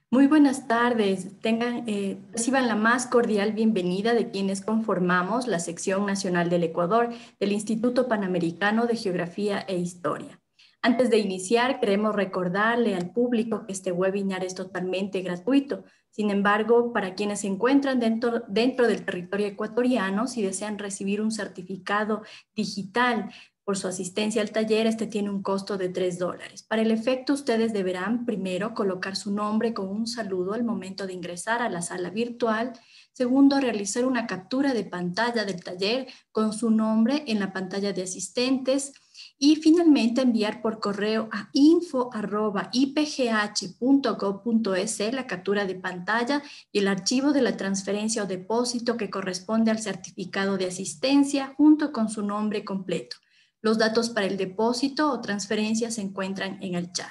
Muy buenas tardes. Reciban la más cordial bienvenida de quienes conformamos la sección nacional del Ecuador del Instituto Panamericano de Geografía e Historia. Antes de iniciar, queremos recordarle al público que este webinar es totalmente gratuito. Sin embargo, para quienes se encuentran dentro del territorio ecuatoriano, si desean recibir un certificado digital por su asistencia al taller, este tiene un costo de $3. Para el efecto, ustedes deberán primero colocar su nombre con un saludo al momento de ingresar a la sala virtual. Segundo, realizar una captura de pantalla del taller con su nombre en la pantalla de asistentes. Y finalmente enviar por correo a info@ipgh.gov.es la captura de pantalla y el archivo de la transferencia o depósito que corresponde al certificado de asistencia junto con su nombre completo. Los datos para el depósito o transferencia se encuentran en el chat.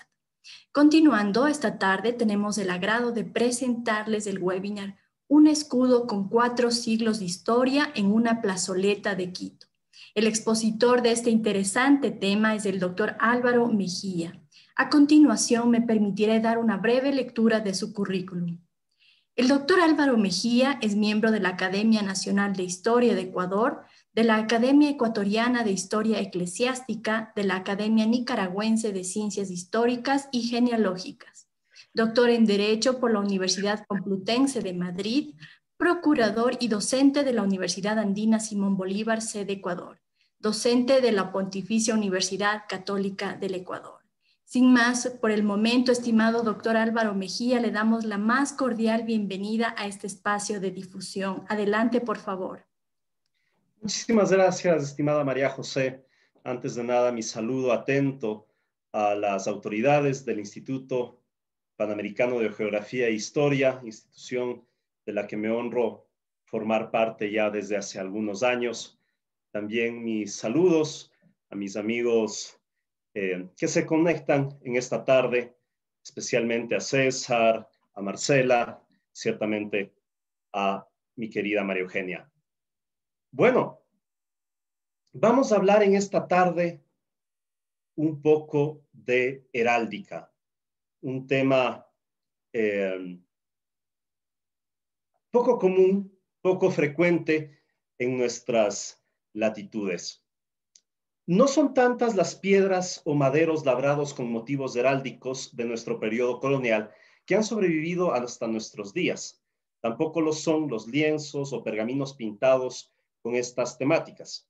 Continuando, esta tarde tenemos el agrado de presentarles el webinar Un escudo con 4 siglos de historia en una plazoleta de Quito. El expositor de este interesante tema es el doctor Álvaro Mejía. A continuación, me permitiré dar una breve lectura de su currículum. El doctor Álvaro Mejía es miembro de la Academia Nacional de Historia de Ecuador, de la Academia Ecuatoriana de Historia Eclesiástica, de la Academia Nicaragüense de Ciencias Históricas y Genealógicas. Doctor en Derecho por la Universidad Complutense de Madrid, procurador y docente de la Universidad Andina Simón Bolívar, sede Ecuador. Docente de la Pontificia Universidad Católica del Ecuador. Sin más, por el momento, estimado doctor Álvaro Mejía, le damos la más cordial bienvenida a este espacio de difusión. Adelante, por favor. Muchísimas gracias, estimada María José. Antes de nada, mi saludo atento a las autoridades del Instituto Panamericano de Geografía e Historia, institución de la que me honro formar parte ya desde hace algunos años. También mis saludos a mis amigos que se conectan en esta tarde, especialmente a César, a Marcela, ciertamente a mi querida María Eugenia. Bueno, vamos a hablar en esta tarde un poco de heráldica, un tema poco común, poco frecuente en nuestras latitudes. No son tantas las piedras o maderos labrados con motivos heráldicos de nuestro periodo colonial que han sobrevivido hasta nuestros días. Tampoco lo son los lienzos o pergaminos pintados con estas temáticas.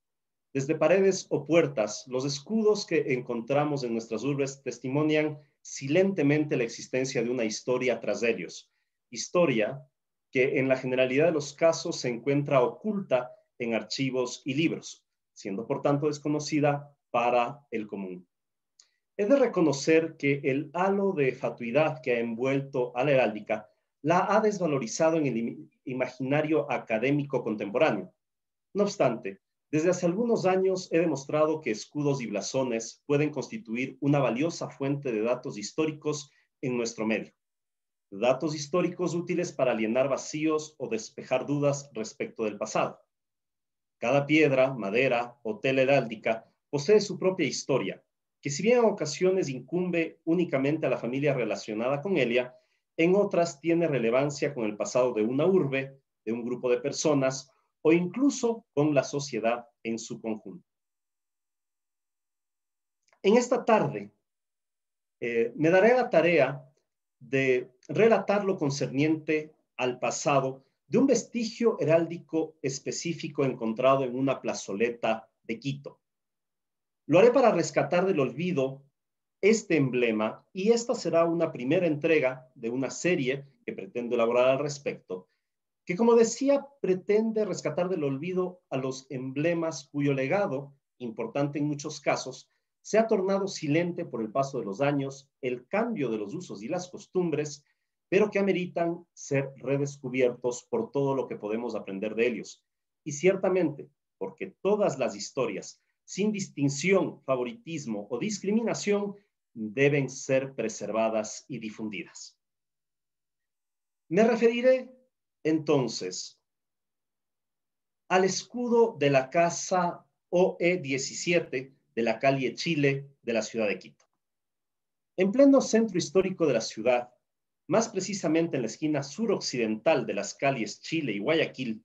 Desde paredes o puertas, los escudos que encontramos en nuestras urbes testimonian silentemente la existencia de una historia tras ellos. Historia que en la generalidad de los casos se encuentra oculta en archivos y libros, siendo por tanto desconocida para el común. He de reconocer que el halo de fatuidad que ha envuelto a la heráldica la ha desvalorizado en el imaginario académico contemporáneo. No obstante, desde hace algunos años he demostrado que escudos y blasones pueden constituir una valiosa fuente de datos históricos en nuestro medio. Datos históricos útiles para llenar vacíos o despejar dudas respecto del pasado. Cada piedra, madera o tela heráldica posee su propia historia, que si bien en ocasiones incumbe únicamente a la familia relacionada con ella, en otras tiene relevancia con el pasado de una urbe, de un grupo de personas o incluso con la sociedad en su conjunto. En esta tarde me daré la tarea de relatar lo concerniente al pasado de un vestigio heráldico específico encontrado en una plazoleta de Quito. Lo haré para rescatar del olvido este emblema y esta será una primera entrega de una serie que pretendo elaborar al respecto, que como decía pretende rescatar del olvido a los emblemas cuyo legado, importante en muchos casos, se ha tornado silente por el paso de los años, el cambio de los usos y las costumbres, pero que ameritan ser redescubiertos por todo lo que podemos aprender de ellos. Y ciertamente, porque todas las historias, sin distinción, favoritismo o discriminación, deben ser preservadas y difundidas. Me referiré entonces al escudo de la casa OE17 de la calle Chile de la ciudad de Quito. En pleno centro histórico de la ciudad, más precisamente en la esquina suroccidental de las calles Chile y Guayaquil,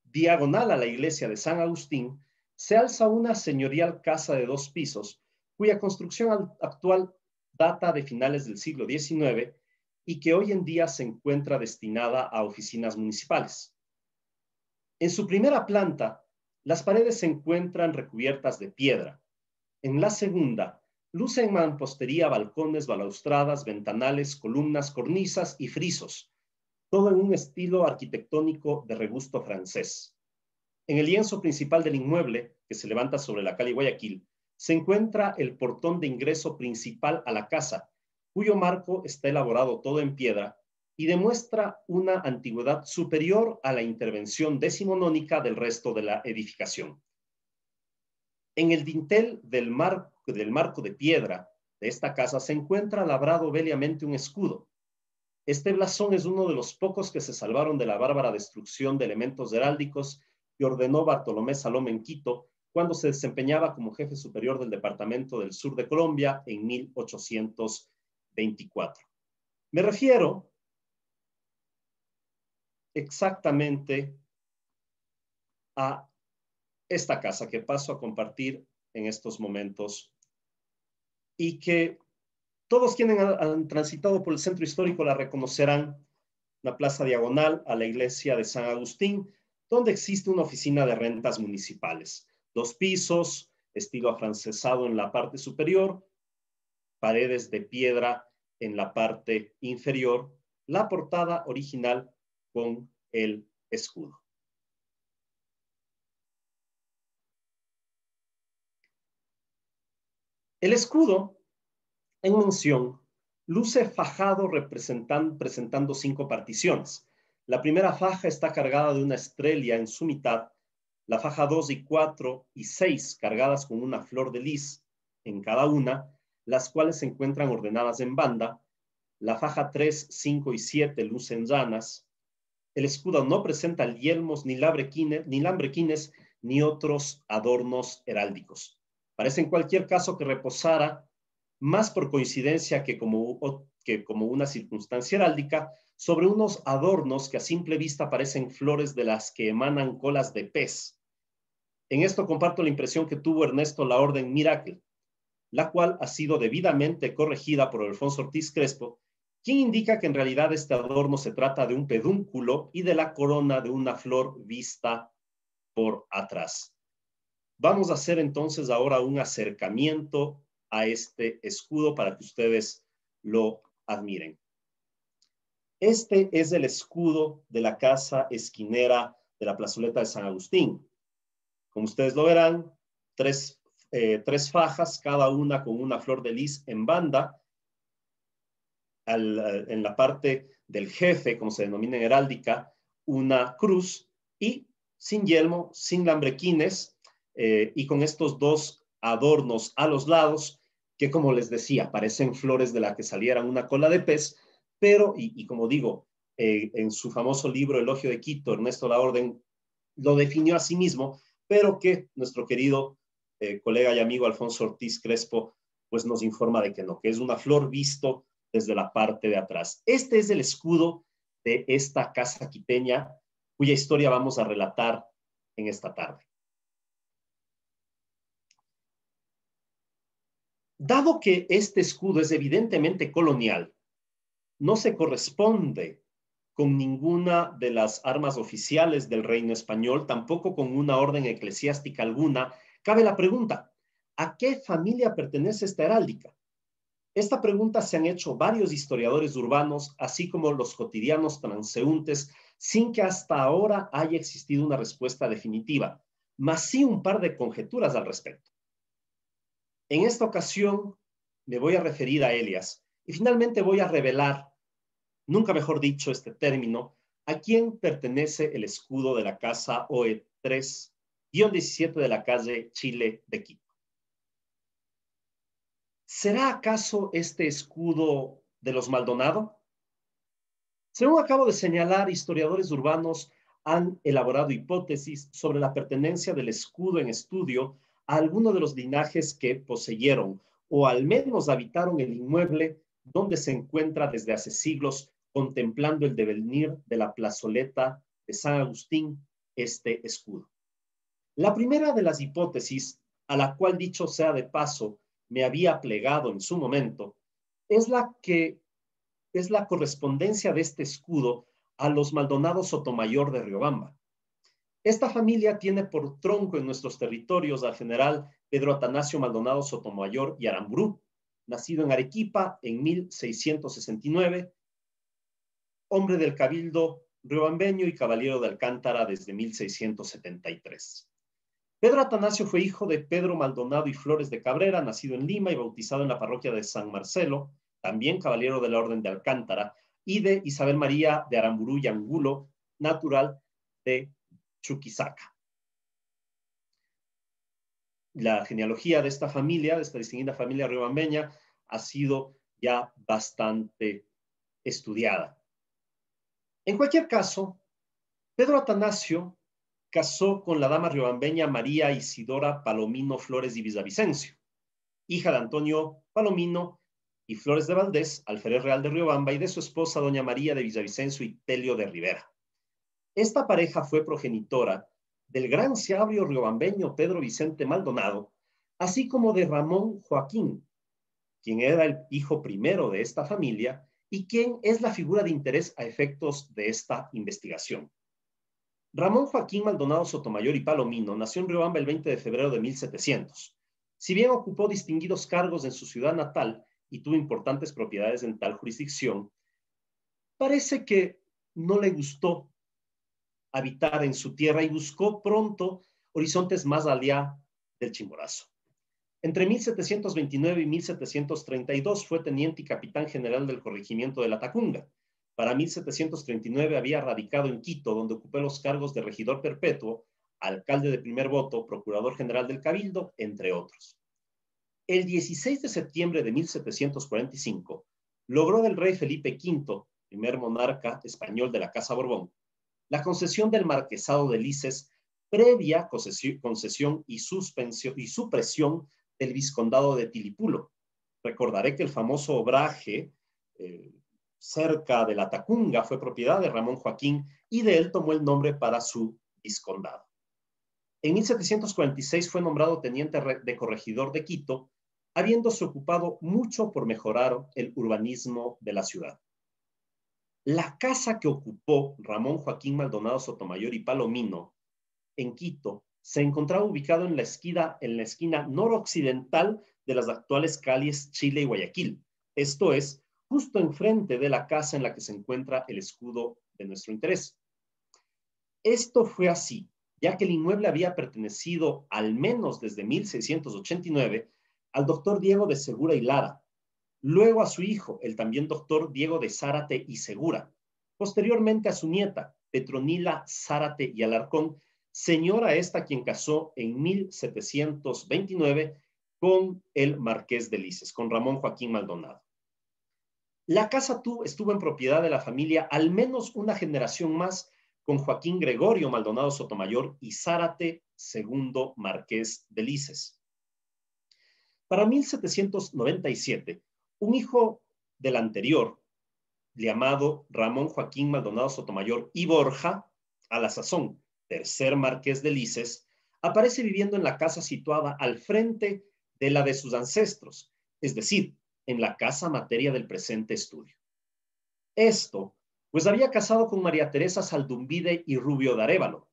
diagonal a la iglesia de San Agustín, se alza una señorial casa de 2 pisos, cuya construcción actual data de finales del siglo XIX y que hoy en día se encuentra destinada a oficinas municipales. En su primera planta, las paredes se encuentran recubiertas de piedra. En la segunda, lucen mampostería, balcones, balaustradas, ventanales, columnas, cornisas y frisos, todo en un estilo arquitectónico de regusto francés. En el lienzo principal del inmueble, que se levanta sobre la calle Guayaquil, se encuentra el portón de ingreso principal a la casa, cuyo marco está elaborado todo en piedra y demuestra una antigüedad superior a la intervención decimonónica del resto de la edificación. En el dintel del marco de piedra de esta casa se encuentra labrado bellamente un escudo. Este blasón es uno de los pocos que se salvaron de la bárbara destrucción de elementos heráldicos que ordenó Bartolomé Salom en Quito cuando se desempeñaba como jefe superior del Departamento del Sur de Colombia en 1824. Me refiero exactamente a esta casa que paso a compartir en estos momentos y que todos quienes han transitado por el centro histórico la reconocerán, la plaza diagonal a la iglesia de San Agustín, donde existe una oficina de rentas municipales. 2 pisos, estilo afrancesado en la parte superior, paredes de piedra en la parte inferior, la portada original con el escudo. El escudo, en mención, luce fajado presentando 5 particiones. La primera faja está cargada de una estrella en su mitad, la faja 2 y 4 y 6 cargadas con una flor de lis en cada una, las cuales se encuentran ordenadas en banda. La faja 3, 5 y 7 lucen llanas. El escudo no presenta yelmos ni lambrequines ni otros adornos heráldicos. Parece en cualquier caso que reposara, más por coincidencia que como una circunstancia heráldica, sobre unos adornos que a simple vista parecen flores de las que emanan colas de pez. En esto comparto la impresión que tuvo Ernesto Laorden Miracle, la cual ha sido debidamente corregida por Alfonso Ortiz Crespo, quien indica que en realidad este adorno se trata de un pedúnculo y de la corona de una flor vista por atrás. Vamos a hacer entonces ahora un acercamiento a este escudo para que ustedes lo admiren. Este es el escudo de la casa esquinera de la plazoleta de San Agustín. Como ustedes lo verán, tres fajas, cada una con una flor de lis en banda. En la parte del jefe, como se denomina en heráldica, una cruz y sin yelmo, sin lambrequines, y con estos 2 adornos a los lados que, como les decía, parecen flores de la que saliera una cola de pez, pero, y como digo, en su famoso libro Elogio de Quito, Ernesto Laorden lo definió a sí mismo, pero que nuestro querido colega y amigo Alfonso Ortiz Crespo pues nos informa de que no, que es una flor visto desde la parte de atrás. Este es el escudo de esta casa quiteña, cuya historia vamos a relatar en esta tarde. Dado que este escudo es evidentemente colonial, no se corresponde con ninguna de las armas oficiales del reino español, tampoco con una orden eclesiástica alguna, cabe la pregunta, ¿a qué familia pertenece esta heráldica? Esta pregunta se han hecho varios historiadores urbanos, así como los cotidianos transeúntes, sin que hasta ahora haya existido una respuesta definitiva, mas sí un par de conjeturas al respecto. En esta ocasión me voy a referir a Elias y finalmente voy a revelar, nunca mejor dicho este término, a quién pertenece el escudo de la casa OE 3-17 de la calle Chile de Quito. ¿Será acaso este escudo de los Maldonado? Según acabo de señalar, historiadores urbanos han elaborado hipótesis sobre la pertenencia del escudo en estudio a alguno de los linajes que poseyeron o al menos habitaron el inmueble donde se encuentra desde hace siglos contemplando el devenir de la plazoleta de San Agustín este escudo. La primera de las hipótesis, a la cual, dicho sea de paso, me había plegado en su momento, es la correspondencia de este escudo a los Maldonado Sotomayor de Riobamba. Esta familia tiene por tronco en nuestros territorios al general Pedro Atanasio Maldonado Sotomayor y Aramburú, nacido en Arequipa en 1669, hombre del cabildo riobambeño y caballero de Alcántara desde 1673. Pedro Atanasio fue hijo de Pedro Maldonado y Flores de Cabrera, nacido en Lima y bautizado en la parroquia de San Marcelo, también caballero de la Orden de Alcántara, y de Isabel María de Aramburú y Angulo, natural de Chuquisaca. La genealogía de esta familia, de esta distinguida familia riobambeña, ha sido ya bastante estudiada. En cualquier caso, Pedro Atanasio casó con la dama riobambeña María Isidora Palomino Flores y Villavicencio, hija de Antonio Palomino y Flores de Valdés, alférez real de Riobamba, y de su esposa doña María de Villavicencio y Telio de Rivera. Esta pareja fue progenitora del gran sabio riobambeño Pedro Vicente Maldonado, así como de Ramón Joaquín, quien era el hijo primero de esta familia y quien es la figura de interés a efectos de esta investigación. Ramón Joaquín Maldonado Sotomayor y Palomino nació en Riobamba el 20 de febrero de 1700. Si bien ocupó distinguidos cargos en su ciudad natal y tuvo importantes propiedades en tal jurisdicción, parece que no le gustó habitar en su tierra y buscó pronto horizontes más allá del Chimborazo. Entre 1729 y 1732 fue teniente y capitán general del corregimiento de La Tacunga. Para 1739 había radicado en Quito, donde ocupó los cargos de regidor perpetuo, alcalde de primer voto, procurador general del Cabildo, entre otros. El 16 de septiembre de 1745 logró del rey Felipe V, primer monarca español de la Casa Borbón, la concesión del marquesado de Lices, previa concesión y supresión del vizcondado de Tilipulo. Recordaré que el famoso obraje cerca de La Tacunga fue propiedad de Ramón Joaquín y de él tomó el nombre para su vizcondado. En 1746 fue nombrado teniente de corregidor de Quito, habiéndose ocupado mucho por mejorar el urbanismo de la ciudad. La casa que ocupó Ramón Joaquín Maldonado Sotomayor y Palomino en Quito se encontraba ubicado en la esquina noroccidental de las actuales calles Chile y Guayaquil. Esto es, justo enfrente de la casa en la que se encuentra el escudo de nuestro interés. Esto fue así, ya que el inmueble había pertenecido, al menos desde 1689, al doctor Diego de Segura y Lara, luego a su hijo, el también doctor Diego de Zárate y Segura, posteriormente a su nieta, Petronila Zárate y Alarcón, señora esta quien casó en 1729 con el marqués de Lices, con Ramón Joaquín Maldonado. La casa estuvo en propiedad de la familia al menos una generación más, con Joaquín Gregorio Maldonado Sotomayor y Zárate II marqués de Lices. Para 1797, un hijo del anterior, llamado Ramón Joaquín Maldonado Sotomayor y Borja, a la sazón tercer marqués de Lices, aparece viviendo en la casa situada al frente de la de sus ancestros, es decir, en la casa materia del presente estudio. Esto, pues había casado con María Teresa Saldumbide y Rubio de Arévalo,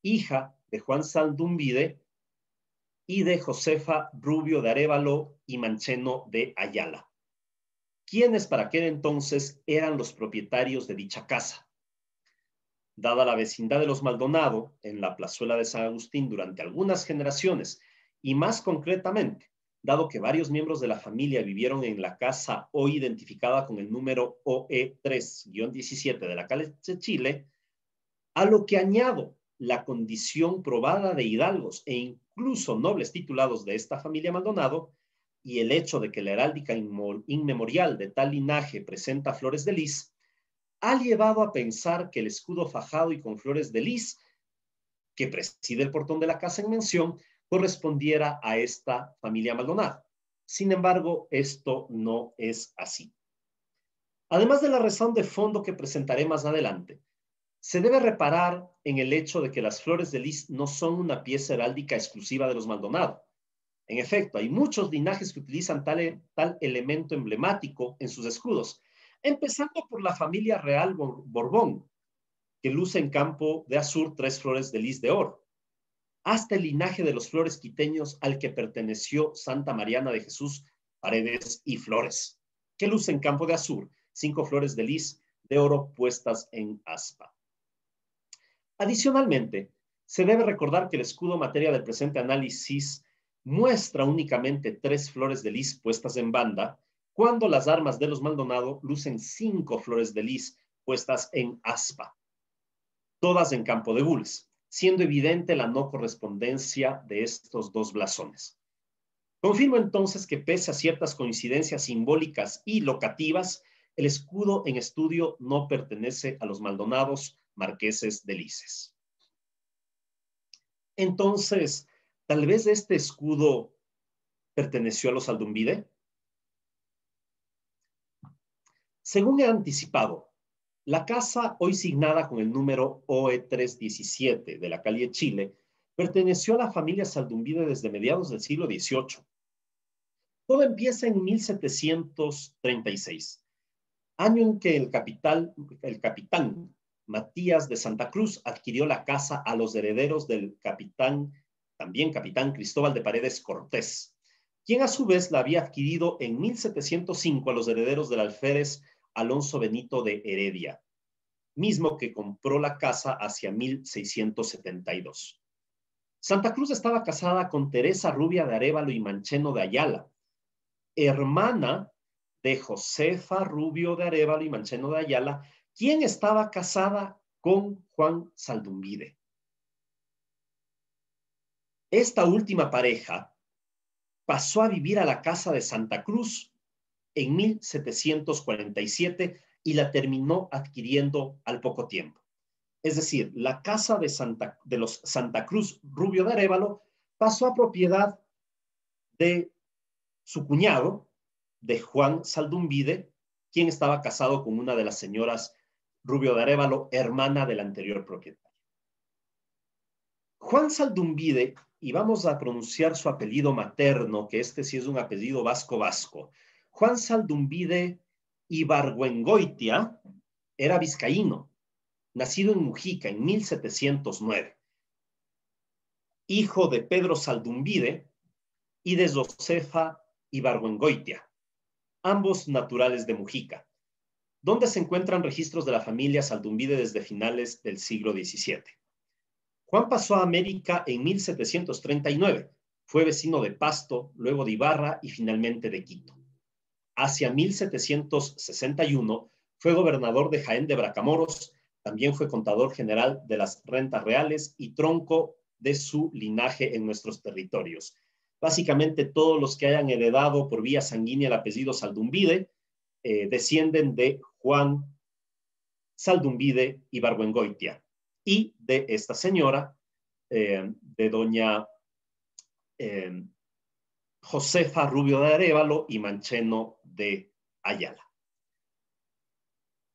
hija de Juan Saldumbide y de Josefa Rubio de Arévalo y Mancheno de Ayala, quienes para aquel entonces eran los propietarios de dicha casa. Dada la vecindad de los Maldonado en la plazuela de San Agustín durante algunas generaciones, y más concretamente, dado que varios miembros de la familia vivieron en la casa hoy identificada con el número OE3-17 de la calle de Chile, a lo que añado la condición probada de hidalgos e incluso nobles titulados de esta familia Maldonado, y el hecho de que la heráldica inmemorial de tal linaje presenta flores de lis, ha llevado a pensar que el escudo fajado y con flores de lis, que preside el portón de la casa en mención, correspondiera a esta familia Maldonado. Sin embargo, esto no es así. Además de la razón de fondo que presentaré más adelante, se debe reparar en el hecho de que las flores de lis no son una pieza heráldica exclusiva de los Maldonado. En efecto, hay muchos linajes que utilizan tal elemento emblemático en sus escudos, empezando por la familia real Borbón, que luce en campo de azur 3 flores de lis de oro, hasta el linaje de los flores quiteños al que perteneció Santa Mariana de Jesús Paredes y Flores, que luce en campo de azur 5 flores de lis de oro puestas en aspa. Adicionalmente, se debe recordar que el escudo materia del presente análisis muestra únicamente 3 flores de lis puestas en banda, cuando las armas de los Maldonado lucen 5 flores de lis puestas en aspa, todas en campo de gules, siendo evidente la no correspondencia de estos dos blasones. Confirmo entonces que pese a ciertas coincidencias simbólicas y locativas, el escudo en estudio no pertenece a los Maldonados marqueses de Lices. Entonces, tal vez este escudo perteneció a los Aldumbide. Según he anticipado, la casa hoy signada con el número OE317 de la calle Chile perteneció a la familia Saldumbide desde mediados del siglo XVIII. Todo empieza en 1736, año en que el capitán Matías de Santa Cruz adquirió la casa a los herederos del también capitán Cristóbal de Paredes Cortés, quien a su vez la había adquirido en 1705 a los herederos del alférez Alonso Benito de Heredia, mismo que compró la casa hacia 1672. Santa Cruz estaba casada con Teresa Rubia de Arévalo y Mancheno de Ayala, hermana de Josefa Rubio de Arévalo y Mancheno de Ayala, quien estaba casada con Juan Saldumbide. Esta última pareja pasó a vivir a la casa de Santa Cruz en 1747 y la terminó adquiriendo al poco tiempo. Es decir, la casa de los Santa Cruz Rubio de Arévalo pasó a propiedad de su cuñado, de Juan Saldumbide, quien estaba casado con una de las señoras Rubio de Arévalo, hermana del anterior propietario. Juan Saldumbide, y vamos a pronunciar su apellido materno, que este sí es un apellido vasco-vasco, Juan Saldumbide Ibargüengoitia era vizcaíno, nacido en Mujica en 1709, hijo de Pedro Saldumbide y de Josefa Ibargüengoitia, ambos naturales de Mujica, donde se encuentran registros de la familia Saldumbide desde finales del siglo XVII. Juan pasó a América en 1739, fue vecino de Pasto, luego de Ibarra y finalmente de Quito. Hacia 1761 fue gobernador de Jaén de Bracamoros, también fue contador general de las rentas reales y tronco de su linaje en nuestros territorios. Básicamente todos los que hayan heredado por vía sanguínea el apellido Saldumbide descienden de Juan Saldumbide Ibargüengoitia y de esta señora, de doña Josefa Rubio de Arévalo y Mancheno de Ayala.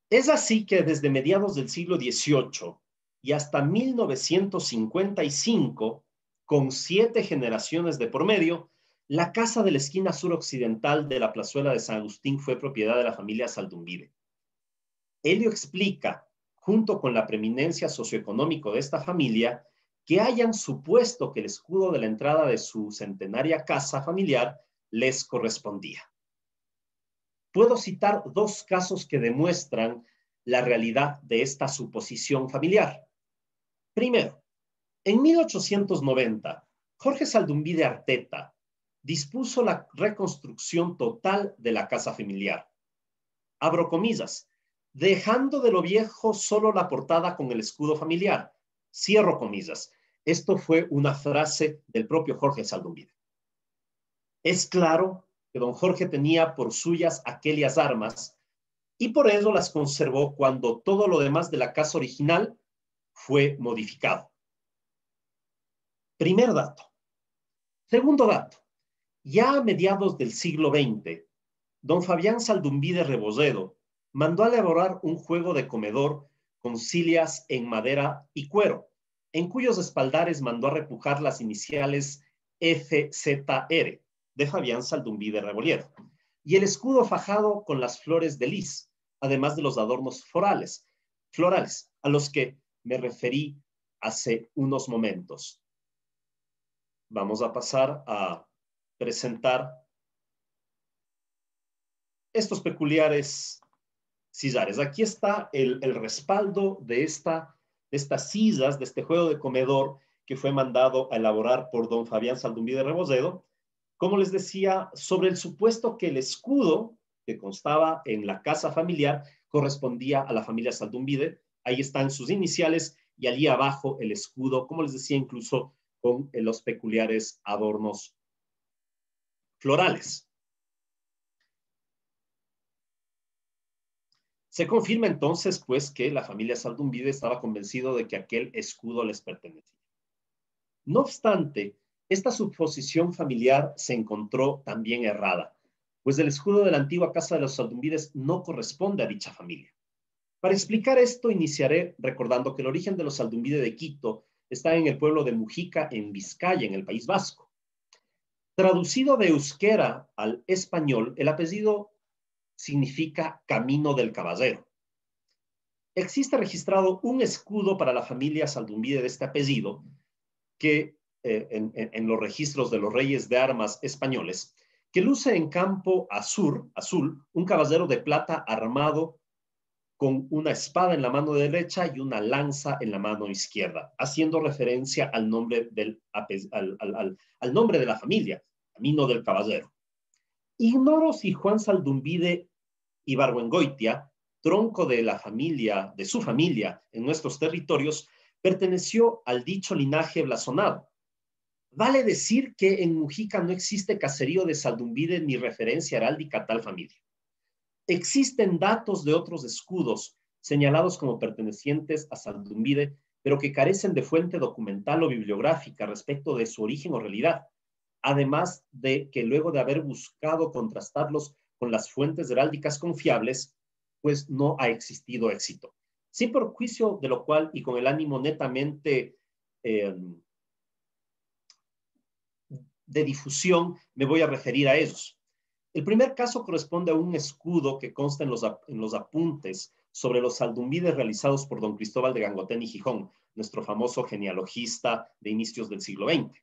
Es así que desde mediados del siglo XVIII y hasta 1955, con 7 generaciones de por medio, la casa de la esquina suroccidental de la plazuela de San Agustín fue propiedad de la familia Saldumbide. Ello explica, junto con la preeminencia socioeconómica de esta familia, que hayan supuesto que el escudo de la entrada de su centenaria casa familiar les correspondía. Puedo citar 2 casos que demuestran la realidad de esta suposición familiar. Primero, en 1890, Jorge Saldumbide Arteta dispuso la reconstrucción total de la casa familiar. Abro comillas, dejando de lo viejo solo la portada con el escudo familiar. Cierro comillas. Esto fue una frase del propio Jorge Saldumbide. Es claro que don Jorge tenía por suyas aquellas armas y por eso las conservó cuando todo lo demás de la casa original fue modificado. Primer dato. Segundo dato. Ya a mediados del siglo XX, don Fabián Saldumbide Rebozedo mandó a elaborar un juego de comedor con sillas en madera y cuero, en cuyos espaldares mandó a repujar las iniciales FZR de Fabián Saldumbí de Rebolledo, y el escudo fajado con las flores de lis, además de los adornos florales, a los que me referí hace unos momentos. Vamos a pasar a presentar estos peculiares sillares. Aquí está el respaldo de estas sillas, de este juego de comedor que fue mandado a elaborar por don Fabián Saldumbí de Rebozedo. Como les decía, sobre el supuesto que el escudo que constaba en la casa familiar correspondía a la familia Saldumbide. Ahí están sus iniciales y allí abajo el escudo, como les decía, incluso con los peculiares adornos florales. Se confirma entonces, pues, que la familia Saldumbide estaba convencido de que aquel escudo les pertenecía. No obstante, esta suposición familiar se encontró también errada, pues el escudo de la antigua casa de los Saldumbides no corresponde a dicha familia. Para explicar esto, iniciaré recordando que el origen de los Saldumbide de Quito está en el pueblo de Mujica, en Vizcaya, en el País Vasco. Traducido de euskera al español, el apellido significa camino del caballero. Existe registrado un escudo para la familia Saldumbide de este apellido, que en los registros de los reyes de armas españoles, que luce en campo azul, un caballero de plata armado con una espada en la mano derecha y una lanza en la mano izquierda, haciendo referencia al nombre, al nombre de la familia, Camino del Caballero. Ignoro si Juan Saldumbide Ibargüengoitia, tronco de la familia, de su familia en nuestros territorios, perteneció al dicho linaje blasonado. Vale decir que en Mujica no existe caserío de Saldumbide ni referencia heráldica a tal familia. Existen datos de otros escudos señalados como pertenecientes a Saldumbide, pero que carecen de fuente documental o bibliográfica respecto de su origen o realidad, además de que luego de haber buscado contrastarlos con las fuentes heráldicas confiables, pues no ha existido éxito. Sin perjuicio de lo cual, y con el ánimo netamente de difusión, me voy a referir a ellos. El primer caso corresponde a un escudo que consta en los apuntes sobre los Saldumbides realizados por don Cristóbal de Gangotén y Gijón, nuestro famoso genealogista de inicios del siglo XX.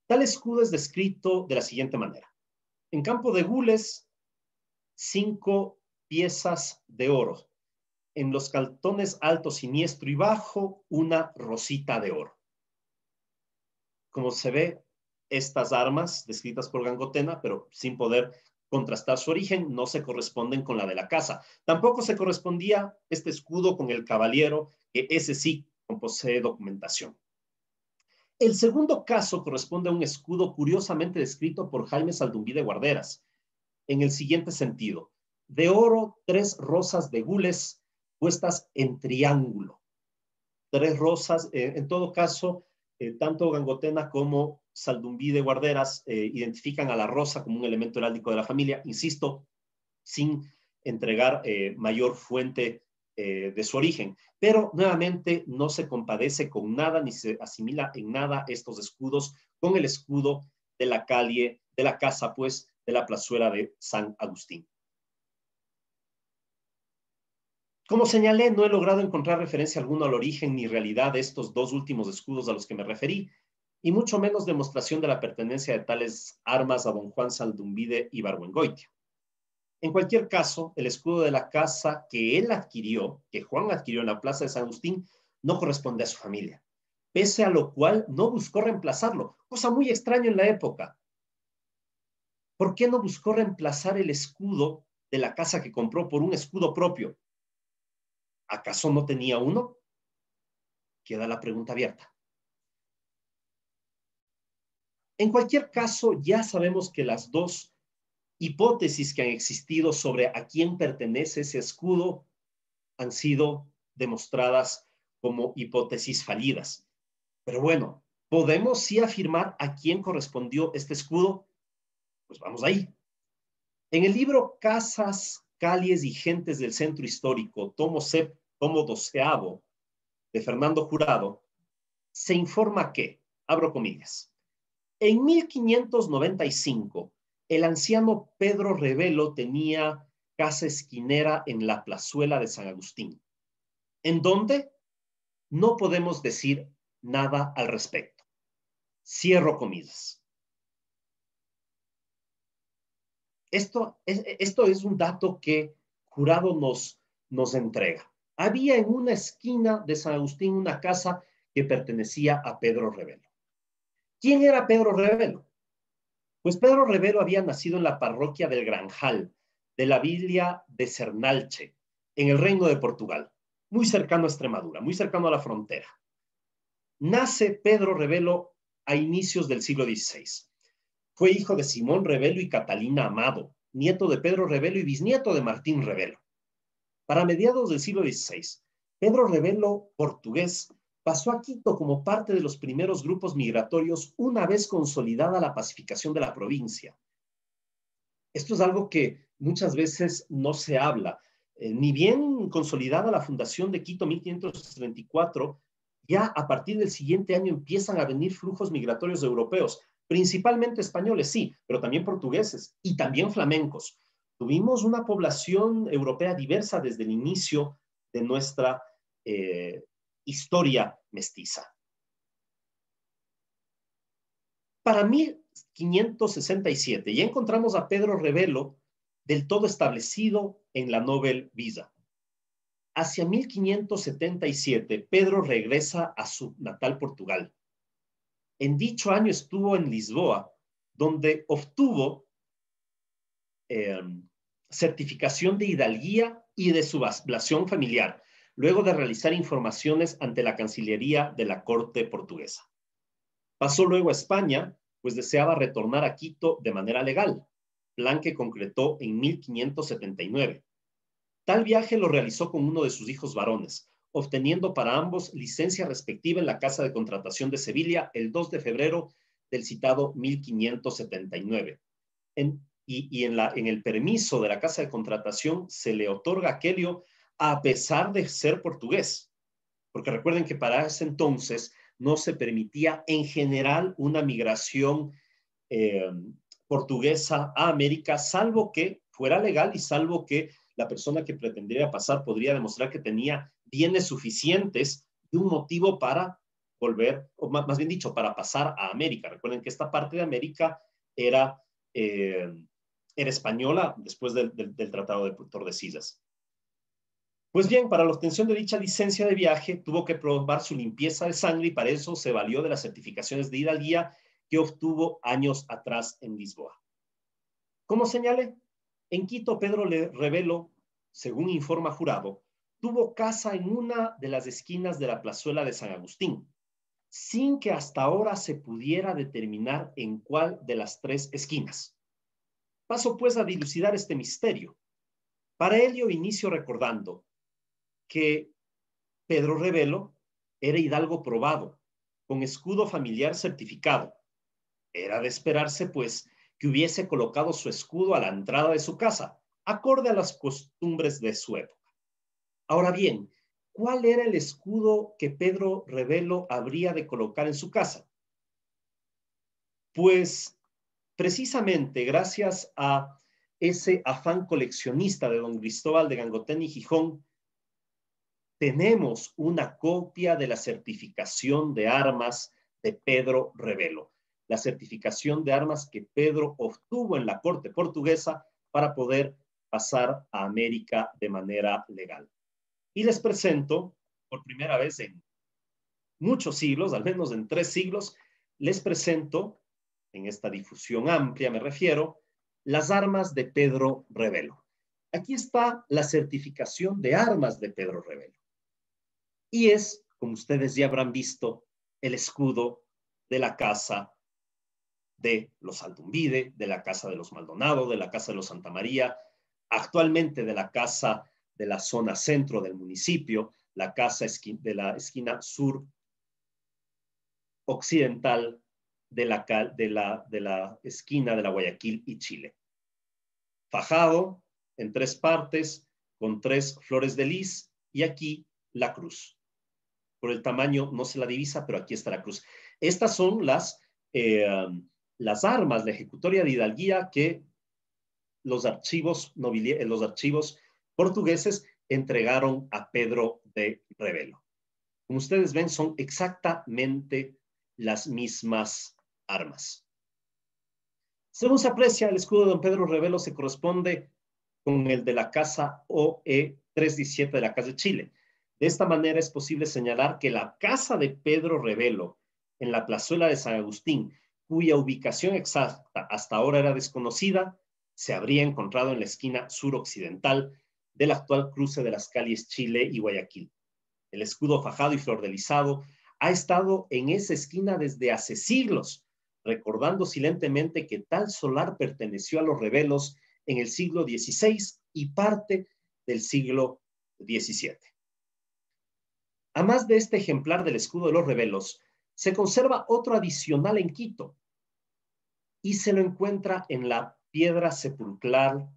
Tal escudo es descrito de la siguiente manera. En campo de gules, 5 piezas de oro. En los caltones alto, siniestro y bajo, una rosita de oro. Como se ve, estas armas descritas por Gangotena, pero sin poder contrastar su origen, no se corresponden con la de la casa. Tampoco se correspondía este escudo con el caballero, que ese sí posee documentación. El segundo caso corresponde a un escudo curiosamente descrito por Jaime Saldumbide Guarderas, en el siguiente sentido. De oro, 3 rosas de gules puestas en triángulo. 3 rosas, en todo caso, tanto Gangotena como Saldumbide Guarderas identifican a la rosa como un elemento heráldico de la familia, insisto, sin entregar mayor fuente de su origen. Pero nuevamente no se compadece con nada ni se asimila en nada estos escudos con el escudo de la calle, de la casa, pues, de la plazuela de San Agustín. Como señalé, no he logrado encontrar referencia alguna al origen ni realidad de estos 2 últimos escudos a los que me referí, y mucho menos demostración de la pertenencia de tales armas a don Juan Saldumbide Ibargüengoitia. En cualquier caso, el escudo de la casa que él adquirió, que Juan adquirió en la plaza de San Agustín, no corresponde a su familia, pese a lo cual no buscó reemplazarlo, cosa muy extraña en la época. ¿Por qué no buscó reemplazar el escudo de la casa que compró por un escudo propio? ¿Acaso no tenía uno? Queda la pregunta abierta. En cualquier caso, ya sabemos que las 2 hipótesis que han existido sobre a quién pertenece ese escudo han sido demostradas como hipótesis fallidas. Pero bueno, ¿podemos sí afirmar a quién correspondió este escudo? Pues vamos ahí. En el libro Casas Calles y Gentes del Centro Histórico, tomo 12º, de Fernando Jurado, se informa que, abro comillas, en 1595, el anciano Pedro Revelo tenía casa esquinera en la plazuela de San Agustín, en donde no podemos decir nada al respecto. Cierro comillas. Esto es un dato que Jurado nos entrega. Había en una esquina de San Agustín una casa que pertenecía a Pedro Revelo. ¿Quién era Pedro Revelo? Pues Pedro Revelo había nacido en la parroquia del Granjal, de la villa de Sernalche, en el Reino de Portugal, muy cercano a Extremadura, muy cercano a la frontera. Nace Pedro Revelo a inicios del siglo XVI. Fue hijo de Simón Revelo y Catalina Amado, nieto de Pedro Revelo y bisnieto de Martín Revelo. Para mediados del siglo XVI, Pedro Revelo, portugués, pasó a Quito como parte de los primeros grupos migratorios una vez consolidada la pacificación de la provincia. Esto es algo que muchas veces no se habla. Ni bien consolidada la fundación de Quito 1534, ya a partir del siguiente año empiezan a venir flujos migratorios europeos, principalmente españoles, sí, pero también portugueses y también flamencos. Tuvimos una población europea diversa desde el inicio de nuestra historia mestiza. Para 1567 ya encontramos a Pedro Revelo del todo establecido en la Nobel Visa. Hacia 1577, Pedro regresa a su natal Portugal. En dicho año estuvo en Lisboa, donde obtuvo certificación de hidalguía y de sublación familiar, luego de realizar informaciones ante la Cancillería de la Corte portuguesa. Pasó luego a España, pues deseaba retornar a Quito de manera legal, plan que concretó en 1579. Tal viaje lo realizó con uno de sus hijos varones, obteniendo para ambos licencia respectiva en la Casa de Contratación de Sevilla el 2 de febrero del citado 1579. En el permiso de la Casa de Contratación se le otorga a Quelio a pesar de ser portugués, porque recuerden que para ese entonces no se permitía en general una migración portuguesa a América, salvo que fuera legal y salvo que la persona que pretendiera pasar podría demostrar que tenía bienes suficientes y un motivo para volver, o más bien dicho, para pasar a América. Recuerden que esta parte de América era española después del Tratado de Tordesillas. Pues bien, para la obtención de dicha licencia de viaje tuvo que probar su limpieza de sangre y para eso se valió de las certificaciones de hidalguía que obtuvo años atrás en Lisboa. Como señalé, en Quito Pedro Revelo, según informa Jurado, tuvo casa en una de las esquinas de la plazuela de San Agustín, sin que hasta ahora se pudiera determinar en cuál de las tres esquinas. Paso pues a dilucidar este misterio. Para ello inicio recordando que Pedro Revelo era hidalgo probado, con escudo familiar certificado. Era de esperarse, pues, que hubiese colocado su escudo a la entrada de su casa, acorde a las costumbres de su época. Ahora bien, ¿cuál era el escudo que Pedro Revelo habría de colocar en su casa? Pues, precisamente gracias a ese afán coleccionista de don Cristóbal de Gangotén y Gijón, tenemos una copia de la certificación de armas de Pedro Revelo, la certificación de armas que Pedro obtuvo en la corte portuguesa para poder pasar a América de manera legal. Y les presento, por primera vez en muchos siglos, al menos en 3 siglos, les presento, en esta difusión amplia me refiero, las armas de Pedro Revelo. Aquí está la certificación de armas de Pedro Revelo. Y es, como ustedes ya habrán visto, el escudo de la casa de los Aldumbide, de la casa de los Maldonado, de la casa de los Santa María, actualmente de la casa de la zona centro del municipio, la casa de la esquina sur occidental de la esquina de la Guayaquil y Chile. Fajado en 3 partes, con 3 flores de lis, y aquí la cruz. Por el tamaño no se la divisa, pero aquí está la cruz. Estas son las armas, la ejecutoria de hidalguía que los archivos portugueses entregaron a Pedro de Revelo. Como ustedes ven, son exactamente las mismas armas. Según se aprecia, el escudo de don Pedro Revelo se corresponde con el de la casa OE 317 de la Casa de Chile. De esta manera es posible señalar que la casa de Pedro Revelo en la plazuela de San Agustín, cuya ubicación exacta hasta ahora era desconocida, se habría encontrado en la esquina suroccidental del actual cruce de las calles Chile y Guayaquil. El escudo fajado y flordelizado ha estado en esa esquina desde hace siglos, recordando silentemente que tal solar perteneció a los Revelos en el siglo XVI y parte del siglo XVII. A más de este ejemplar del escudo de los Revelos, se conserva otro adicional en Quito y se lo encuentra en la piedra sepulcral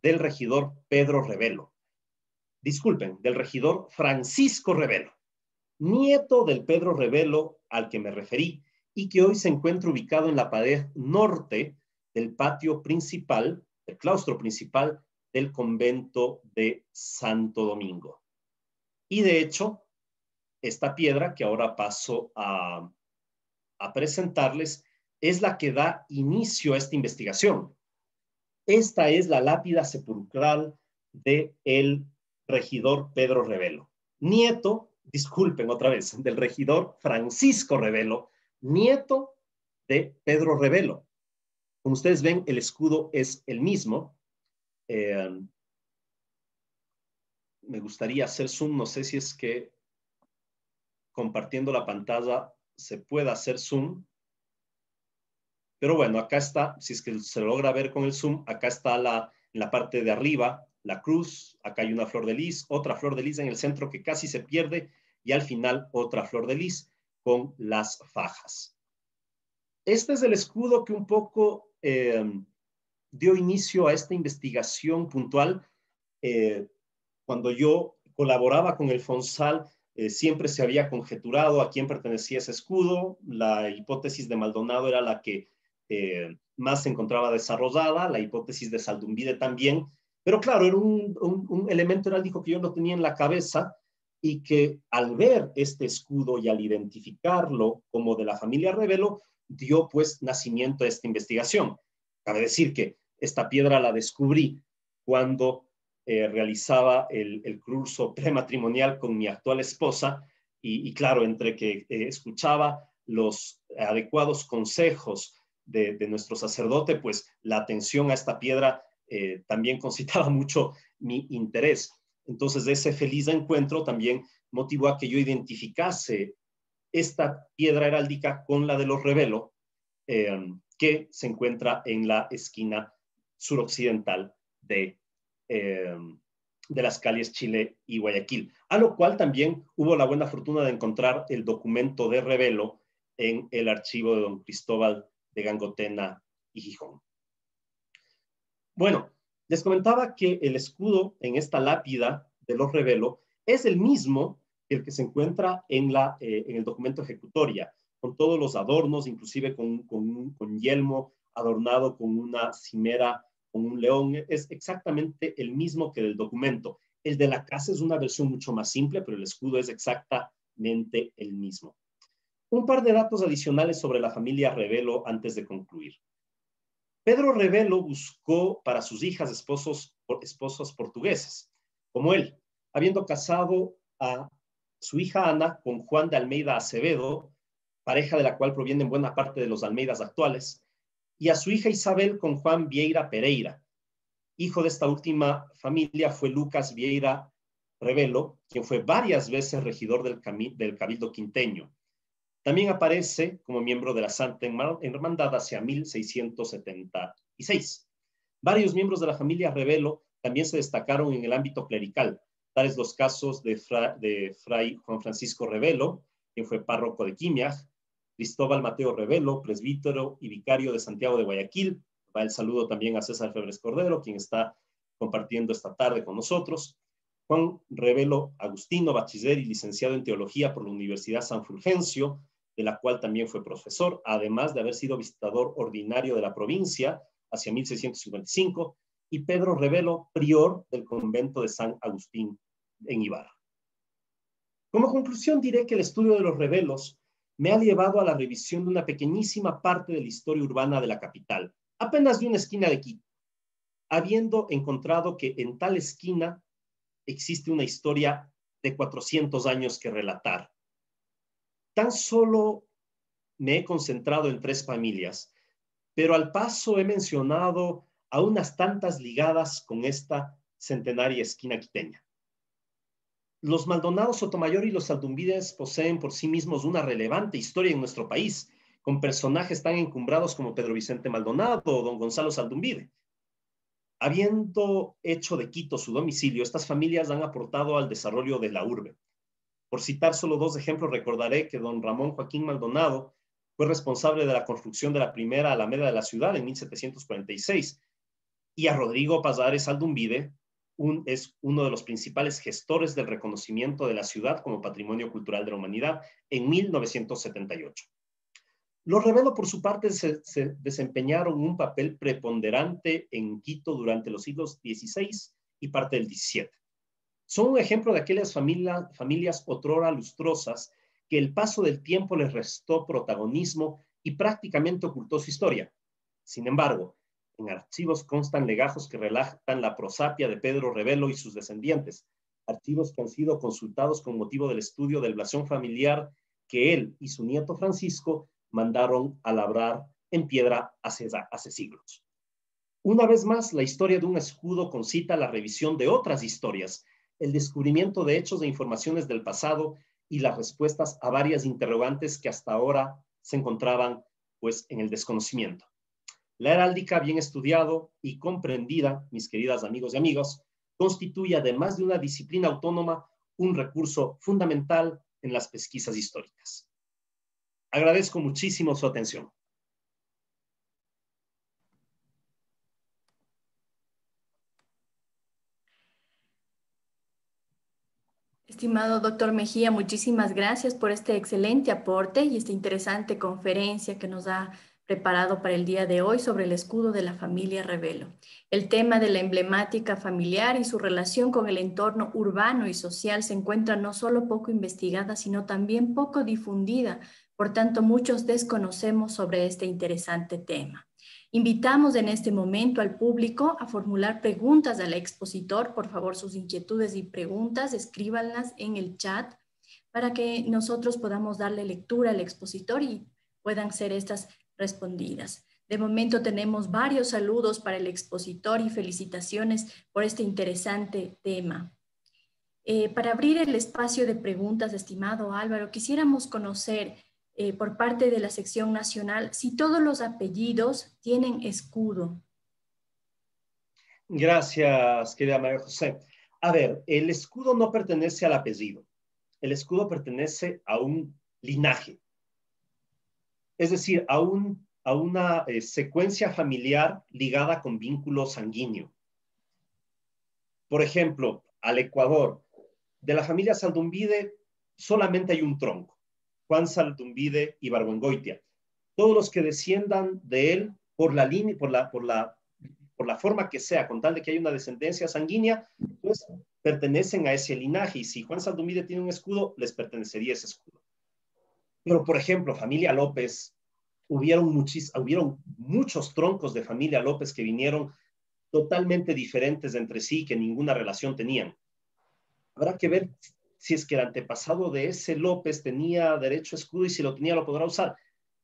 del regidor Pedro Revelo. Disculpen, del regidor Francisco Revelo, nieto del Pedro Revelo al que me referí y que hoy se encuentra ubicado en la pared norte del patio principal, el claustro principal del convento de Santo Domingo. Y de hecho, esta piedra que ahora paso a presentarles es la que da inicio a esta investigación. Esta es la lápida sepulcral del regidor Pedro Revelo, nieto, disculpen otra vez, del regidor Francisco Revelo, nieto de Pedro Revelo. Como ustedes ven, el escudo es el mismo. Me gustaría hacer zoom, no sé si es que compartiendo la pantalla se puede hacer zoom. Pero bueno, acá está, si es que se logra ver con el zoom, acá está en la parte de arriba la cruz, acá hay una flor de lis, otra flor de lis en el centro que casi se pierde y al final otra flor de lis con las fajas. Este es el escudo que un poco dio inicio a esta investigación puntual. Cuando yo colaboraba con el FONSAL, siempre se había conjeturado a quién pertenecía ese escudo. La hipótesis de Maldonado era la que más se encontraba desarrollada, la hipótesis de Saldumbide también, pero claro, era un elemento heráldico que yo no tenía en la cabeza y que al ver este escudo y al identificarlo como de la familia Revelo, dio pues nacimiento a esta investigación. Cabe decir que esta piedra la descubrí cuando realizaba el curso prematrimonial con mi actual esposa y claro, entre que escuchaba los adecuados consejos de nuestro sacerdote, pues la atención a esta piedra también concitaba mucho mi interés. Entonces, ese feliz encuentro también motivó a que yo identificase esta piedra heráldica con la de los Revelo, que se encuentra en la esquina suroccidental de las calles Chile y Guayaquil, a lo cual también hubo la buena fortuna de encontrar el documento de Revelo en el archivo de don Cristóbal de Gangotena y Gijón. Bueno, les comentaba que el escudo en esta lápida de los Revelo es el mismo que el que se encuentra en el documento ejecutoria, con todos los adornos, inclusive con yelmo adornado con una cimera, con un león. Es exactamente el mismo que del documento. El de la casa es una versión mucho más simple, pero el escudo es exactamente el mismo. Un par de datos adicionales sobre la familia Revelo antes de concluir. Pedro Revelo buscó para sus hijas esposos portugueses, como él, habiendo casado a su hija Ana con Juan de Almeida Acevedo, pareja de la cual provienen buena parte de los Almeidas actuales, y a su hija Isabel con Juan Vieira Pereira. Hijo de esta última familia fue Lucas Vieira Revelo, quien fue varias veces regidor del Cabildo Quinteño. También aparece como miembro de la Santa Hermandad hacia 1676. Varios miembros de la familia Revelo también se destacaron en el ámbito clerical, tales los casos de Fray Juan Francisco Revelo, quien fue párroco de Quimiaj, Cristóbal Mateo Revelo, presbítero y vicario de Santiago de Guayaquil, Va el saludo también a César Febres Cordero, quien está compartiendo esta tarde con nosotros. Juan Revelo Agustino, bachiller y licenciado en Teología por la Universidad San Fulgencio, de la cual también fue profesor, además de haber sido visitador ordinario de la provincia hacia 1655, y Pedro Revelo, prior del convento de San Agustín en Ibarra. Como conclusión diré que el estudio de los revelos me ha llevado a la revisión de una pequeñísima parte de la historia urbana de la capital, apenas de una esquina de Quito, habiendo encontrado que en tal esquina existe una historia de 400 años que relatar. Tan solo me he concentrado en 3 familias, pero al paso he mencionado a unas tantas ligadas con esta centenaria esquina quiteña. Los Maldonado, Sotomayor y los Zaldunvides poseen por sí mismos una relevante historia en nuestro país, con personajes tan encumbrados como Pedro Vicente Maldonado o don Gonzalo Zaldunvide. Habiendo hecho de Quito su domicilio, estas familias han aportado al desarrollo de la urbe. Por citar solo 2 ejemplos, recordaré que don Ramón Joaquín Maldonado fue responsable de la construcción de la primera alameda de la ciudad en 1746, y a Rodrigo Pazares Zaldunvide es uno de los principales gestores del reconocimiento de la ciudad como Patrimonio Cultural de la Humanidad en 1978. Los Revelo, por su parte, se desempeñaron un papel preponderante en Quito durante los siglos XVI y parte del XVII. Son un ejemplo de aquellas familias otrora lustrosas que el paso del tiempo les restó protagonismo y prácticamente ocultó su historia. Sin embargo, en archivos constan legajos que relatan la prosapia de Pedro Revelo y sus descendientes, archivos que han sido consultados con motivo del estudio del blasón familiar que él y su nieto Francisco mandaron a labrar en piedra hace siglos. Una vez más, la historia de un escudo concita la revisión de otras historias, el descubrimiento de hechos e informaciones del pasado y las respuestas a varias interrogantes que hasta ahora se encontraban pues en el desconocimiento. La heráldica, bien estudiado y comprendida, mis queridas amigos y amigos, constituye, además de una disciplina autónoma, un recurso fundamental en las pesquisas históricas. Agradezco muchísimo su atención. Estimado doctor Mejía, muchísimas gracias por este excelente aporte y esta interesante conferencia que nos ha preparado para el día de hoy sobre el escudo de la familia Revelo. El tema de la emblemática familiar y su relación con el entorno urbano y social se encuentra no solo poco investigada, sino también poco difundida. Por tanto, muchos desconocemos sobre este interesante tema. Invitamos en este momento al público a formular preguntas al expositor. Por favor, sus inquietudes y preguntas, escríbanlas en el chat para que nosotros podamos darle lectura al expositor y puedan ser estas respondidas. De momento tenemos varios saludos para el expositor y felicitaciones por este interesante tema. Para abrir el espacio de preguntas, estimado Álvaro, quisiéramos conocer por parte de la sección nacional si todos los apellidos tienen escudo. Gracias, querida María José. A ver, el escudo no pertenece al apellido. El escudo pertenece a un linaje. Es decir, a una secuencia familiar ligada con vínculo sanguíneo. Por ejemplo, al Ecuador, de la familia Zaldunvide solamente hay un tronco, Juan Zaldunvide y Barbuengoitia. Todos los que desciendan de él por la línea, por la forma que sea, con tal de que haya una descendencia sanguínea, pues pertenecen a ese linaje. Y si Juan Zaldunvide tiene un escudo, les pertenecería ese escudo. Pero, por ejemplo, familia López, hubieron muchos troncos de familia López que vinieron totalmente diferentes entre sí, que ninguna relación tenían. Habrá que ver si es que el antepasado de ese López tenía derecho a escudo y si lo tenía lo podrá usar.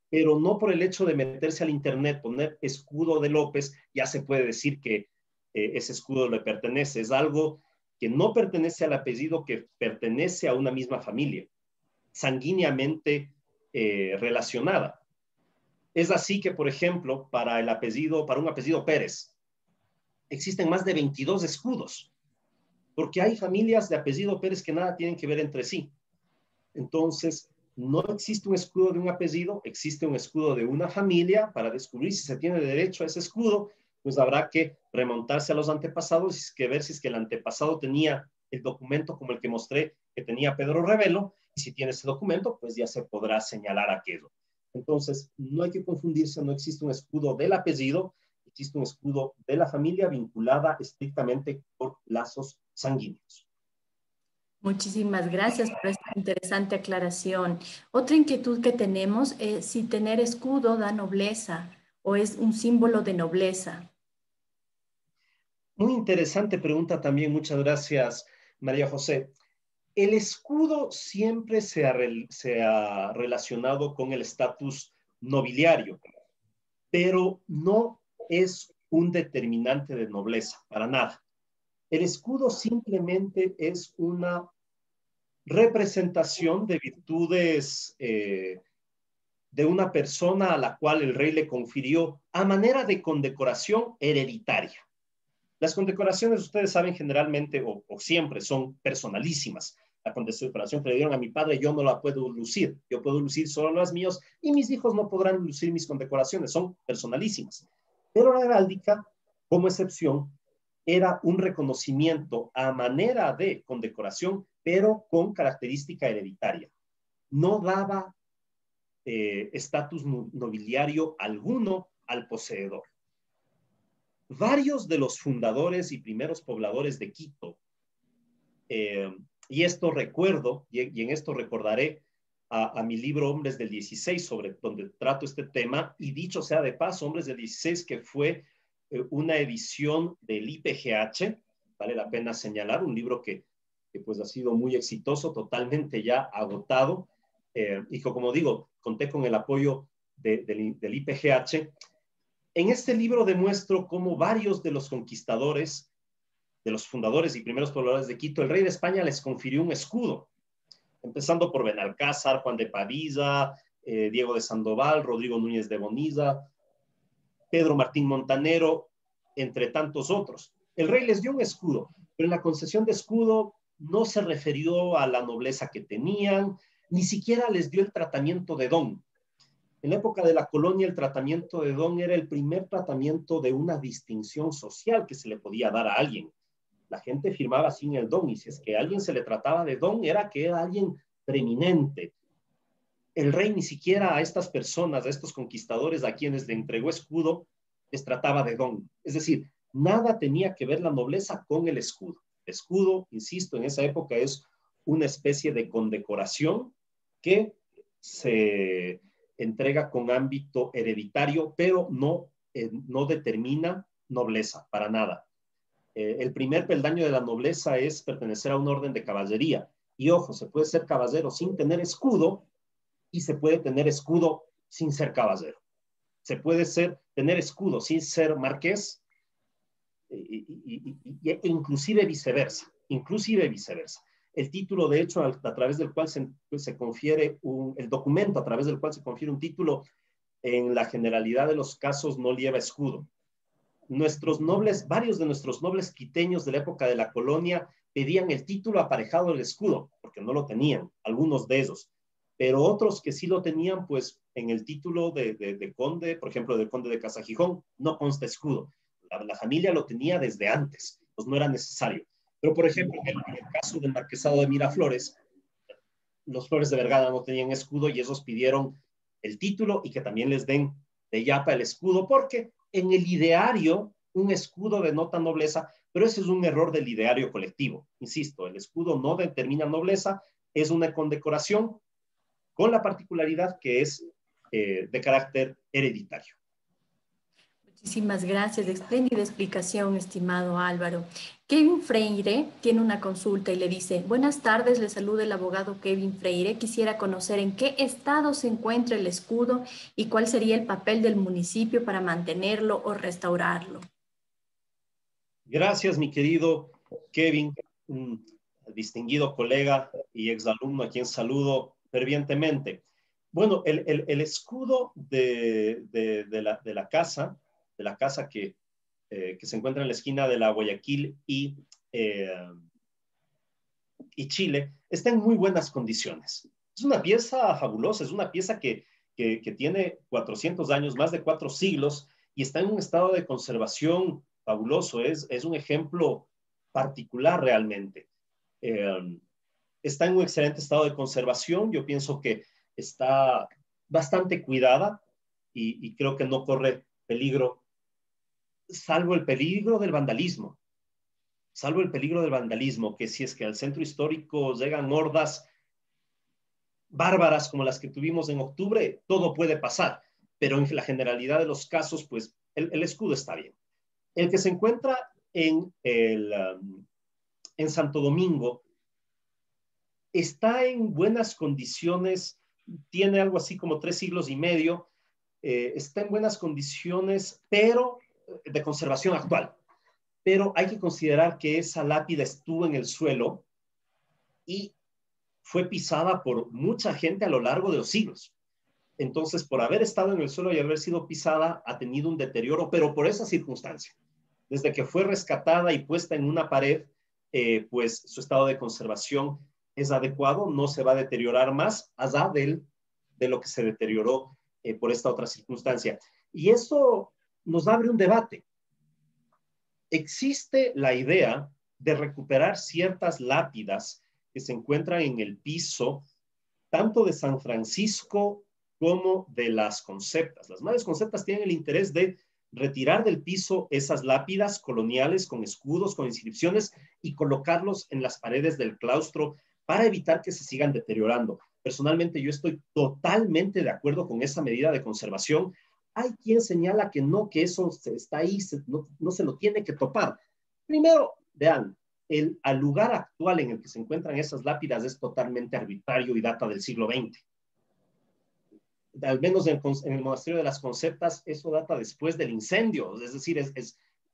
Pero no por el hecho de meterse al internet, poner escudo de López, ya se puede decir que ese escudo le pertenece. Es algo que no pertenece al apellido, que pertenece a una misma familia, sanguíneamente relacionada. Es así que, por ejemplo, para un apellido Pérez, existen más de 22 escudos, porque hay familias de apellido Pérez que nada tienen que ver entre sí. Entonces, No existe un escudo de un apellido, existe un escudo de una familia. Para descubrir si se tiene derecho a ese escudo, pues habrá que remontarse a los antepasados y que ver si es que el antepasado tenía el documento como el que mostré que tenía Pedro Revelo, y si tiene ese documento, pues ya se podrá señalar aquello. Entonces, no hay que confundirse, no existe un escudo del apellido, existe un escudo de la familia vinculada estrictamente por lazos sanguíneos. Muchísimas gracias por esta interesante aclaración. Otra inquietud que tenemos es si tener escudo da nobleza o es un símbolo de nobleza. Muy interesante pregunta también, muchas gracias, María José. El escudo siempre se ha relacionado con el estatus nobiliario, pero no es un determinante de nobleza, para nada. El escudo simplemente es una representación de virtudes de una persona a la cual el rey le confirió a manera de condecoración hereditaria. Las condecoraciones, ustedes saben, generalmente o siempre son personalísimas. La condecoración que le dieron a mi padre, yo no la puedo lucir. Yo puedo lucir solo las mías y mis hijos no podrán lucir mis condecoraciones. Son personalísimas. Pero la heráldica, como excepción, era un reconocimiento a manera de condecoración, pero con característica hereditaria. No daba estatus nobiliario alguno al poseedor. Varios de los fundadores y primeros pobladores de Quito, y esto recuerdo, y en esto recordaré a mi libro Hombres del 16, sobre donde trato este tema, y dicho sea de paso, Hombres del 16, que fue una edición del IPGH, vale la pena señalar, un libro que pues ha sido muy exitoso, totalmente ya agotado, y que como digo, conté con el apoyo del IPGH. En este libro demuestro cómo varios de los conquistadores, de los fundadores y primeros pobladores de Quito, el rey de España les confirió un escudo, empezando por Benalcázar, Juan de Padilla, Diego de Sandoval, Rodrigo Núñez de Bonilla, Pedro Martín Montanero, entre tantos otros. El rey les dio un escudo, pero en la concesión de escudo no se refirió a la nobleza que tenían, ni siquiera les dio el tratamiento de don. En la época de la colonia, el tratamiento de don era el primer tratamiento de una distinción social que se le podía dar a alguien. La gente firmaba sin el don, y si es que a alguien se le trataba de don, era que era alguien preeminente. El rey ni siquiera a estas personas, a estos conquistadores a quienes le entregó escudo, les trataba de don. Es decir, nada tenía que ver la nobleza con el escudo. El escudo, insisto, en esa época es una especie de condecoración que se entrega con ámbito hereditario, pero no determina nobleza, para nada. El primer peldaño de la nobleza es pertenecer a un orden de caballería. Y ojo, se puede ser caballero sin tener escudo y se puede tener escudo sin ser caballero. Se puede tener escudo sin ser marqués e inclusive viceversa. Inclusive viceversa. El título, de hecho, a través del cual se confiere el documento a través del cual se confiere un título, en la generalidad de los casos no lleva escudo. Nuestros nobles, varios de nuestros nobles quiteños de la época de la colonia pedían el título aparejado del escudo, porque no lo tenían, algunos de ellos. Pero otros que sí lo tenían, pues en el título de conde, por ejemplo, del conde de Casagijón, no consta escudo. La familia lo tenía desde antes, pues no era necesario. Pero, por ejemplo, en el caso del marquesado de Miraflores, los Flores de Vergara no tenían escudo y ellos pidieron el título y que también les den de yapa el escudo, porque en el ideario un escudo denota nobleza, pero ese es un error del ideario colectivo. Insisto, el escudo no determina nobleza, es una condecoración con la particularidad que es de carácter hereditario. Muchísimas gracias. Espléndida explicación, estimado Álvaro. Kevin Freire tiene una consulta y le dice: buenas tardes, le saluda el abogado Kevin Freire. Quisiera conocer en qué estado se encuentra el escudo y cuál sería el papel del municipio para mantenerlo o restaurarlo. Gracias, mi querido Kevin, un distinguido colega y exalumno a quien saludo fervientemente. Bueno, el escudo de la casa que se encuentra en la esquina de la Guayaquil y Chile, está en muy buenas condiciones. Es una pieza fabulosa, es una pieza que tiene 400 años, más de 4 siglos, y está en un estado de conservación fabuloso. Es un ejemplo particular realmente. Eh, Está en un excelente estado de conservación. Yo pienso que está bastante cuidada y creo que no corre peligro, salvo el peligro del vandalismo. Salvo el peligro del vandalismo, que si es que al centro histórico llegan hordas bárbaras como las que tuvimos en octubre, todo puede pasar, pero en la generalidad de los casos, pues el escudo está bien. El que se encuentra en Santo Domingo está en buenas condiciones, tiene algo así como 3 siglos y medio, está en buenas condiciones, pero de conservación actual. Pero hay que considerar que esa lápida estuvo en el suelo y fue pisada por mucha gente a lo largo de los siglos. Entonces, por haber estado en el suelo y haber sido pisada, ha tenido un deterioro, pero por esa circunstancia. Desde que fue rescatada y puesta en una pared, pues su estado de conservación es adecuado, no se va a deteriorar más allá de lo que se deterioró por esta otra circunstancia. Y eso nos abre un debate. Existe la idea de recuperar ciertas lápidas que se encuentran en el piso, tanto de San Francisco como de las conceptas. Las madres conceptas tienen el interés de retirar del piso esas lápidas coloniales con escudos, con inscripciones y colocarlos en las paredes del claustro para evitar que se sigan deteriorando. Personalmente yo estoy totalmente de acuerdo con esa medida de conservación. Hay quien señala que no, que eso está ahí, no se lo tiene que topar. Primero, vean, al lugar actual en el que se encuentran esas lápidas es totalmente arbitrario y data del siglo XX. Al menos en el monasterio de las Conceptas, eso data después del incendio, es decir,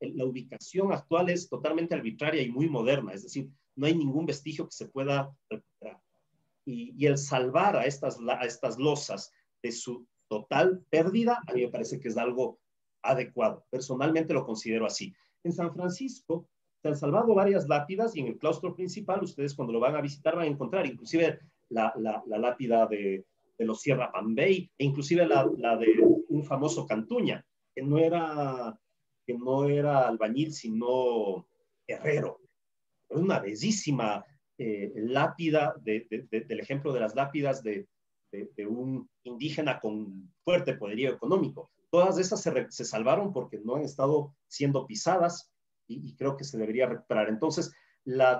la ubicación actual es totalmente arbitraria y muy moderna, es decir, no hay ningún vestigio que se pueda recuperar. Y el salvar a estas losas de su total pérdida, a mí me parece que es algo adecuado. Personalmente lo considero así. En San Francisco se han salvado varias lápidas y en el claustro principal, ustedes cuando lo van a visitar van a encontrar inclusive la lápida de los Sierra Pambey e inclusive la de un famoso Cantuña, que no era albañil, sino herrero. Es una bellísima lápida del ejemplo de las lápidas de un indígena con fuerte poderío económico. Todas esas se salvaron porque no han estado siendo pisadas y creo que se debería recuperar. Entonces, la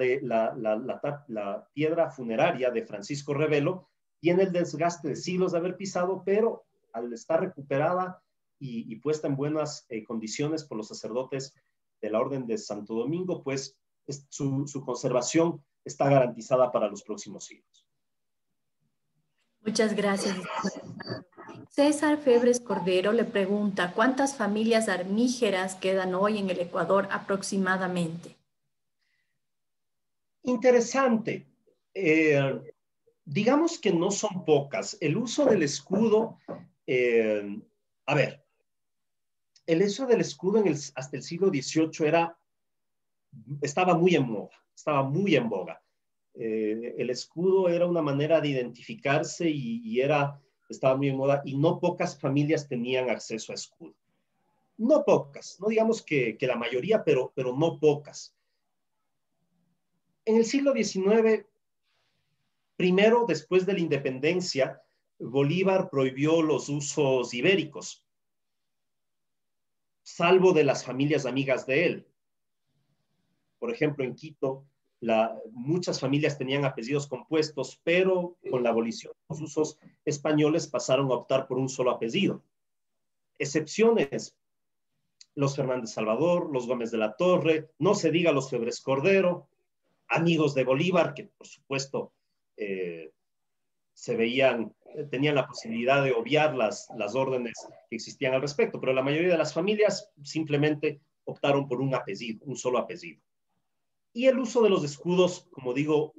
piedra funeraria de Francisco Rebelo tiene el desgaste de siglos de haber pisado, pero al estar recuperada y puesta en buenas condiciones por los sacerdotes de la Orden de Santo Domingo, pues su conservación está garantizada para los próximos siglos. Muchas gracias. César Febres Cordero le pregunta, ¿cuántas familias armígeras quedan hoy en el Ecuador aproximadamente? Interesante. Digamos que no son pocas. El uso del escudo, a ver, el uso del escudo hasta el siglo XVIII estaba muy en moda, estaba muy en boga. El escudo era una manera de identificarse y estaba muy en moda y no pocas familias tenían acceso a escudo. No pocas, no digamos que la mayoría, pero no pocas. En el siglo XIX, primero, después de la independencia, Bolívar prohibió los usos ibéricos, salvo de las familias amigas de él. Por ejemplo, en Quito, muchas familias tenían apellidos compuestos, pero con la abolición de los usos españoles pasaron a optar por un solo apellido. Excepciones, los Fernández Salvador, los Gómez de la Torre, no se diga los Febres Cordero, amigos de Bolívar, que por supuesto tenían la posibilidad de obviar las órdenes que existían al respecto, pero la mayoría de las familias simplemente optaron por un apellido, un solo apellido. Y el uso de los escudos, como digo,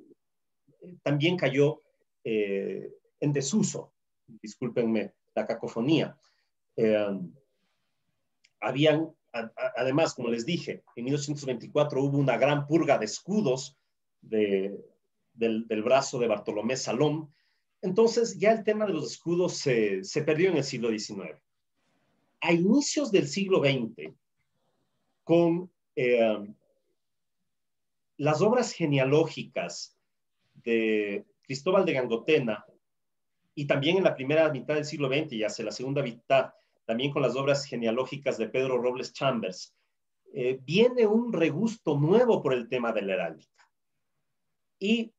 también cayó en desuso. Discúlpenme la cacofonía. Además, como les dije, en 1824 hubo una gran purga de escudos del brazo de Bartolomé Salom Entonces ya el tema de los escudos se perdió en el siglo XIX. A inicios del siglo XX, con las obras genealógicas de Cristóbal de Gangotena, y también en la primera mitad del siglo XX y hacia la segunda mitad, también con las obras genealógicas de Pedro Robles Chambers, viene un regusto nuevo por el tema de la heráldica. Y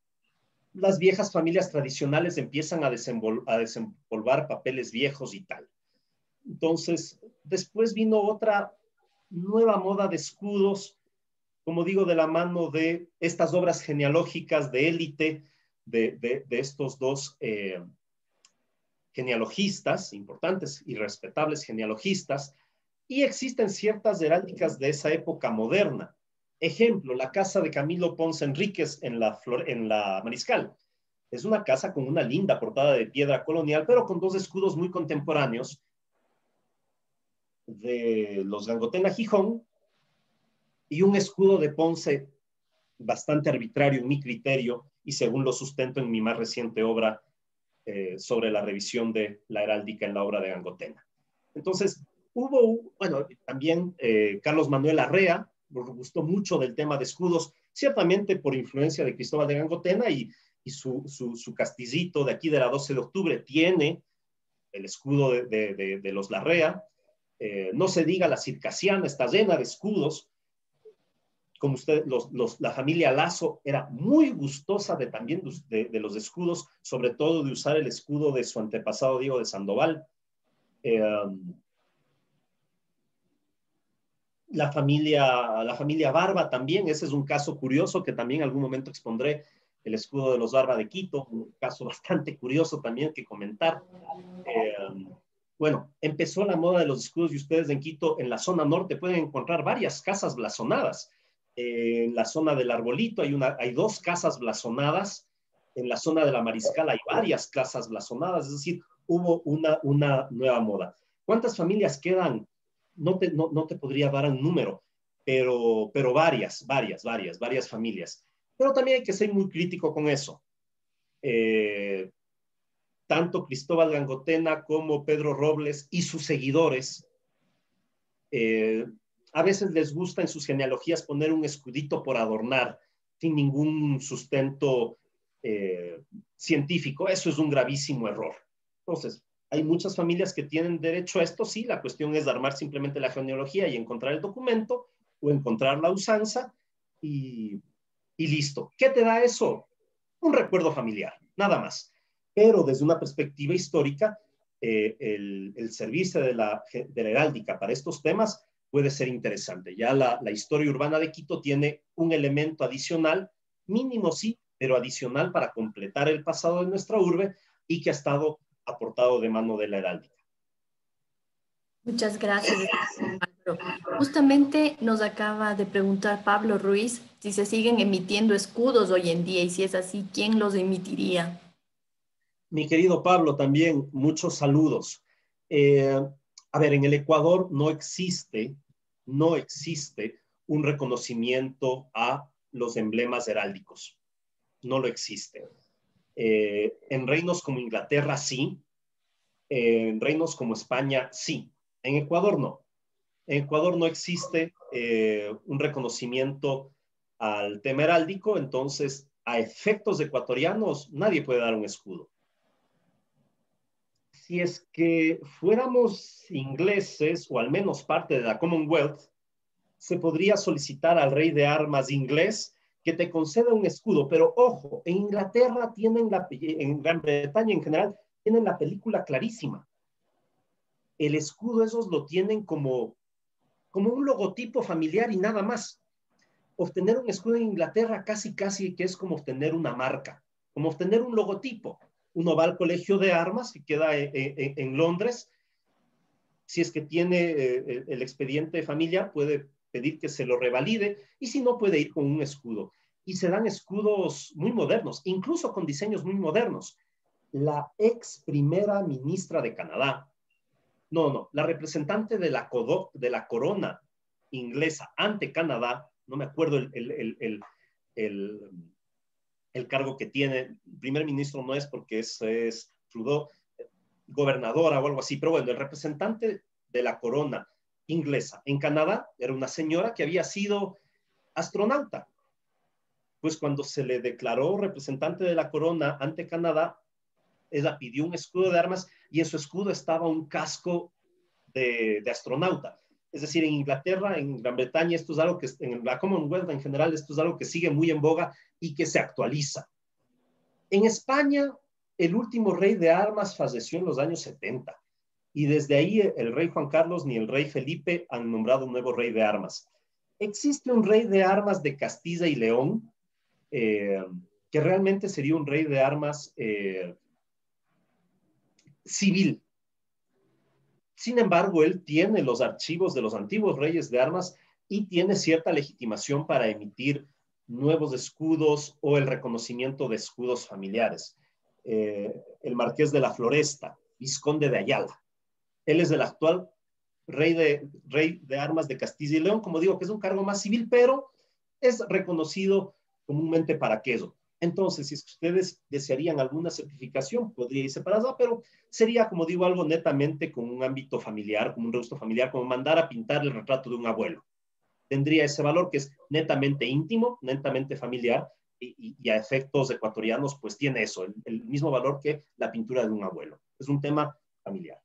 las viejas familias tradicionales empiezan a desempolvar papeles viejos y tal. Entonces, después vino otra nueva moda de escudos, como digo, de la mano de estas obras genealógicas de élite de estos dos genealogistas, importantes y respetables genealogistas, y existen ciertas heráldicas de esa época moderna. Ejemplo, la casa de Camilo Ponce Enríquez en la Mariscal. Es una casa con una linda portada de piedra colonial, pero con dos escudos muy contemporáneos de los Gangotena Gijón y un escudo de Ponce bastante arbitrario en mi criterio y según lo sustento en mi más reciente obra sobre la revisión de la heráldica en la obra de Gangotena. Entonces, bueno, también Carlos Manuel Arrea nos gustó mucho del tema de escudos, ciertamente por influencia de Cristóbal de Gangotena y su castillito de aquí de la 12 de octubre tiene el escudo de los Larrea. No se diga la Circasiana, está llena de escudos. Como usted, la familia Lazo era muy gustosa también de los escudos, sobre todo de usar el escudo de su antepasado Diego de Sandoval. La familia Barba también, ese es un caso curioso que también en algún momento expondré, el escudo de los Barba de Quito, un caso bastante curioso también que comentar. Bueno, empezó la moda de los escudos y ustedes en Quito, en la zona norte, pueden encontrar varias casas blasonadas. En la zona del Arbolito hay dos casas blasonadas, en la zona de la Mariscal hay varias casas blasonadas, es decir, hubo una nueva moda. ¿Cuántas familias quedan? No te podría dar un número, pero varias familias. Pero también hay que ser muy crítico con eso. Tanto Cristóbal Gangotena como Pedro Robles y sus seguidores, a veces les gusta en sus genealogías poner un escudito por adornar, sin ningún sustento científico. Eso es un gravísimo error. Entonces, hay muchas familias que tienen derecho a esto, sí, la cuestión es armar simplemente la genealogía y encontrar el documento o encontrar la usanza y listo. ¿Qué te da eso? Un recuerdo familiar, nada más. Pero desde una perspectiva histórica, el servicio de la heráldica para estos temas puede ser interesante. Ya la historia urbana de Quito tiene un elemento adicional, mínimo sí, pero adicional para completar el pasado de nuestra urbe y que ha estado aportado de mano de la heráldica. Muchas gracias, Pablo. Justamente nos acaba de preguntar Pablo Ruiz si se siguen emitiendo escudos hoy en día y si es así, ¿quién los emitiría? Mi querido Pablo, también muchos saludos. A ver, en el Ecuador no existe un reconocimiento a los emblemas heráldicos. No lo existe. En reinos como Inglaterra sí, en reinos como España sí, en Ecuador no. En Ecuador no existe un reconocimiento al tema heráldico, entonces a efectos ecuatorianos nadie puede dar un escudo. Si es que fuéramos ingleses o al menos parte de la Commonwealth, se podría solicitar al rey de armas inglés que te conceda un escudo, pero ojo, en Inglaterra en Gran Bretaña en general, tienen la película clarísima. El escudo esos lo tienen como un logotipo familiar y nada más. Obtener un escudo en Inglaterra casi que es como obtener una marca, como obtener un logotipo. Uno va al colegio de armas que queda en Londres. Si es que tiene el expediente familiar, puede pedir que se lo revalide y si no, puede ir con un escudo. Y se dan escudos muy modernos, incluso con diseños muy modernos. La ex primera ministra de Canadá, la representante de la corona inglesa ante Canadá, no me acuerdo el el cargo que tiene. Primer ministro no es porque es Trudeau, gobernadora o algo así, pero bueno, el representante de la corona inglesa en Canadá era una señora que había sido astronauta. Pues cuando se le declaró representante de la corona ante Canadá, ella pidió un escudo de armas y en su escudo estaba un casco de astronauta. Es decir, en Inglaterra, en Gran Bretaña, esto es algo que, en la Commonwealth en general, esto es algo que sigue muy en boga y que se actualiza. En España, el último rey de armas falleció en los años 70 y desde ahí el rey Juan Carlos ni el rey Felipe han nombrado un nuevo rey de armas. Existe un rey de armas de Castilla y León, que realmente sería un rey de armas civil. Sin embargo, él tiene los archivos de los antiguos reyes de armas y tiene cierta legitimación para emitir nuevos escudos o el reconocimiento de escudos familiares. El marqués de la Floresta, vizconde de Ayala. Él es el actual rey de armas de Castilla y León, como digo, que es un cargo más civil, pero es reconocido comúnmente para aquello. Entonces, si ustedes desearían alguna certificación, podría irse para allá, pero sería, como digo, algo netamente con un ámbito familiar, como un registro familiar, como mandar a pintar el retrato de un abuelo. Tendría ese valor que es netamente íntimo, netamente familiar, y a efectos ecuatorianos, pues tiene eso, el mismo valor que la pintura de un abuelo. Es un tema familiar.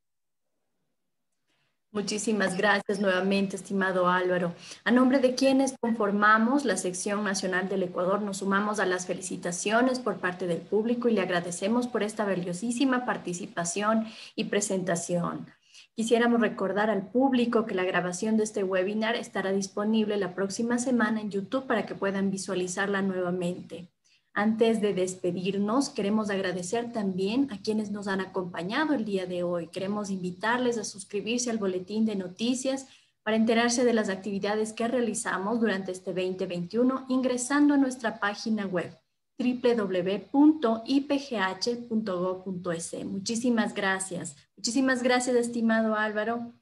Muchísimas gracias nuevamente, estimado Álvaro. A nombre de quienes conformamos la sección nacional del Ecuador, nos sumamos a las felicitaciones por parte del público y le agradecemos por esta valiosísima participación y presentación. Quisiéramos recordar al público que la grabación de este webinar estará disponible la próxima semana en YouTube para que puedan visualizarla nuevamente. Antes de despedirnos, queremos agradecer también a quienes nos han acompañado el día de hoy. Queremos invitarles a suscribirse al boletín de noticias para enterarse de las actividades que realizamos durante este 2021 ingresando a nuestra página web www.ipgh.gov.es. Muchísimas gracias. Muchísimas gracias, estimado Álvaro.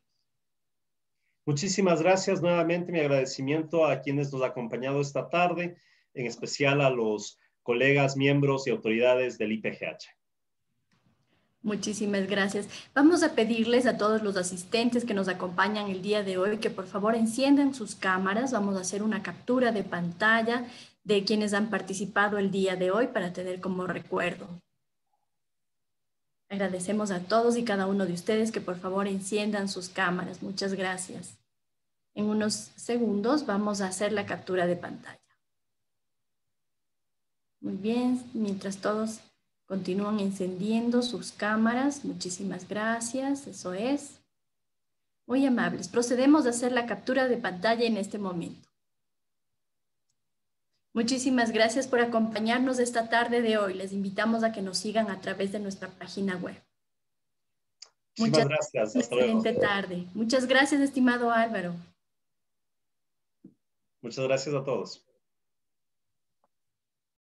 Muchísimas gracias nuevamente. Mi agradecimiento a quienes nos han acompañado esta tarde, en especial a los colegas, miembros y autoridades del IPGH. Muchísimas gracias. Vamos a pedirles a todos los asistentes que nos acompañan el día de hoy que por favor enciendan sus cámaras. Vamos a hacer una captura de pantalla de quienes han participado el día de hoy para tener como recuerdo. Agradecemos a todos y cada uno de ustedes que por favor enciendan sus cámaras. Muchas gracias. En unos segundos vamos a hacer la captura de pantalla. Muy bien, mientras todos continúan encendiendo sus cámaras. Muchísimas gracias, eso es. Muy amables. Procedemos a hacer la captura de pantalla en este momento. Muchísimas gracias por acompañarnos esta tarde de hoy. Les invitamos a que nos sigan a través de nuestra página web. Muchas gracias. Hasta luego. Excelente tarde. Muchas gracias, estimado Álvaro. Muchas gracias a todos.